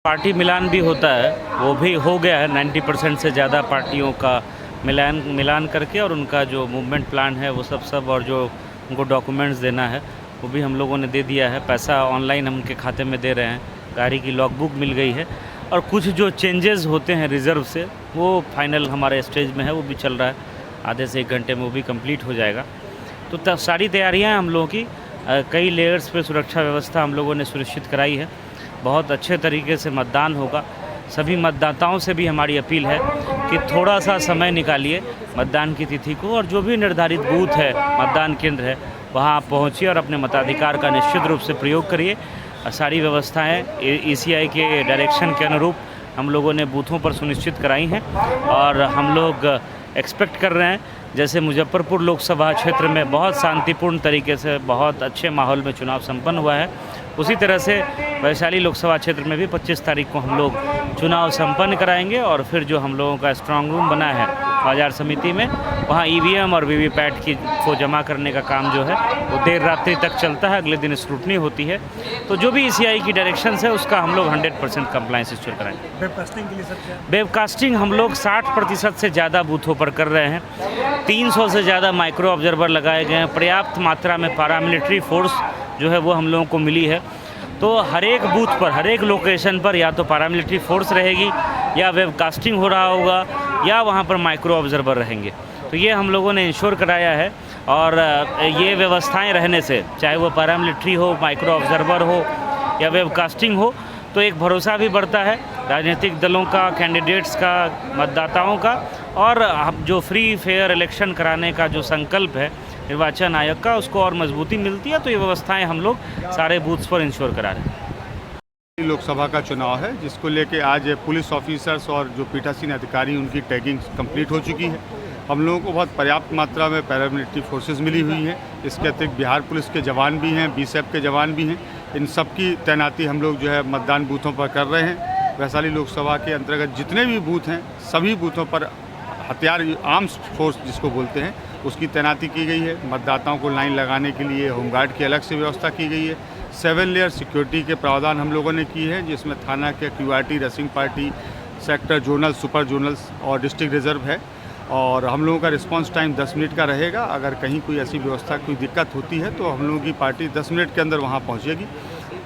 Party मिलान भी होता है, वो भी हो गया है 90% से ज़्यादा पार्टियों का मिलान करके, और उनका जो मूवमेंट प्लान है वो सब और जो उनको डॉक्यूमेंट्स देना है वो भी हम लोगों ने दे दिया है। पैसा ऑनलाइन हम उनके खाते में दे रहे हैं, गाड़ी की लॉगबुक मिल गई है, और कुछ जो चेंजेस होते हैं रिज़र्व से वो फाइनल हमारे स्टेज में है, वो भी चल रहा है। आधे से 1 घंटे में वो भी कंप्लीट हो जाएगा। तो तब सारी तैयारियाँ हैं हम लोगों की, कई लेयर्स पे सुरक्षा व्यवस्था हम लोगों ने सुनिश्चित कराई है। बहुत अच्छे तरीके से मतदान होगा। सभी मतदाताओं से भी हमारी अपील है कि थोड़ा सा समय निकालिए मतदान की तिथि को, और जो भी निर्धारित बूथ है, मतदान केंद्र है, वहाँ आप पहुँचिए और अपने मताधिकार का निश्चित रूप से प्रयोग करिए। सारी व्यवस्थाएं ECI के डायरेक्शन के अनुरूप हम लोगों ने बूथों पर सुनिश्चित कराई हैं, और हम लोग एक्सपेक्ट कर रहे हैं जैसे मुजफ्फरपुर लोकसभा क्षेत्र में बहुत शांतिपूर्ण तरीके से बहुत अच्छे माहौल में चुनाव संपन्न हुआ है, उसी तरह से वैशाली लोकसभा क्षेत्र में भी 25 तारीख को हम लोग चुनाव संपन्न कराएंगे। और फिर जो हम लोगों का स्ट्रांग रूम बना है बाजार समिति में, वहाँ EVM और VVPAT को जमा करने का काम जो है वो देर रात्रि तक चलता है, अगले दिन स्क्रूटनी होती है। तो जो भी ECI की डायरेक्शन है उसका हम लोग 100% कंप्लाइंस इंश्योर कराएंगे। वेबकास्टिंग के लिए सब क्या? वेबकास्टिंग हम लोग 60% से ज़्यादा बूथों पर कर रहे हैं। 300 से ज़्यादा माइक्रो ऑब्जर्वर लगाए गए हैं। पर्याप्त मात्रा में पैरामिलिट्री फोर्स जो है वो हम लोगों को मिली है। तो हर एक बूथ पर, हर एक लोकेशन पर या तो पैरामिलिट्री फोर्स रहेगी, या वेबकास्टिंग हो रहा होगा, या वहाँ पर माइक्रो ऑब्जर्वर रहेंगे। तो ये हम लोगों ने इंश्योर कराया है, और ये व्यवस्थाएं रहने से, चाहे वो पैरामिलिट्री हो, माइक्रो ऑब्जर्वर हो या वेबकास्टिंग हो, तो एक भरोसा भी बढ़ता है राजनीतिक दलों का, कैंडिडेट्स का, मतदाताओं का, और जो फ्री फेयर इलेक्शन कराने का जो संकल्प है निर्वाचन आयोग का, उसको और मजबूती मिलती है। तो ये व्यवस्थाएं हम लोग सारे बूथ्स पर इंश्योर करा रहे हैं। लोकसभा का चुनाव है, जिसको लेके आज पुलिस ऑफिसर्स और जो पीठासीन अधिकारी उनकी टैगिंग कंप्लीट हो चुकी है। हम लोगों को बहुत पर्याप्त मात्रा में पैरामिलिट्री फोर्सेस मिली हुई हैं। इसके अतिरिक्त बिहार पुलिस के जवान भी हैं, BSF के जवान भी हैं। इन सब की तैनाती हम लोग जो है मतदान बूथों पर कर रहे हैं। वैशाली लोकसभा के अंतर्गत जितने भी बूथ हैं, सभी बूथों पर हथियार, आर्म्स फोर्स जिसको बोलते हैं, उसकी तैनाती की गई है। मतदाताओं को लाइन लगाने के लिए होमगार्ड की अलग से व्यवस्था की गई है। 7 लेयर सिक्योरिटी के प्रावधान हम लोगों ने की है, जिसमें थाना के QRT, racing party, sector, zonal, super zonals और डिस्ट्रिक्ट रिजर्व है। और हम लोगों का रिस्पांस टाइम 10 मिनट का रहेगा। अगर कहीं कोई ऐसी व्यवस्था, कोई दिक्कत होती है तो हम लोगों की पार्टी 10 मिनट के अंदर वहाँ पहुँचेगी।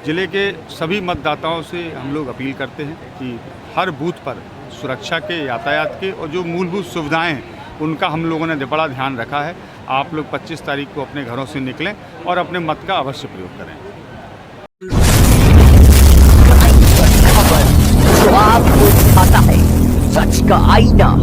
ज़िले के सभी मतदाताओं से हम लोग अपील करते हैं कि हर बूथ पर सुरक्षा के, यातायात के और जो मूलभूत सुविधाएं हैं उनका हम लोगों ने बड़ा ध्यान रखा है। आप लोग 25 तारीख को अपने घरों से निकलें और अपने मत का अवश्य प्रयोग करें। जो आपको दिखाता है सच का आईना।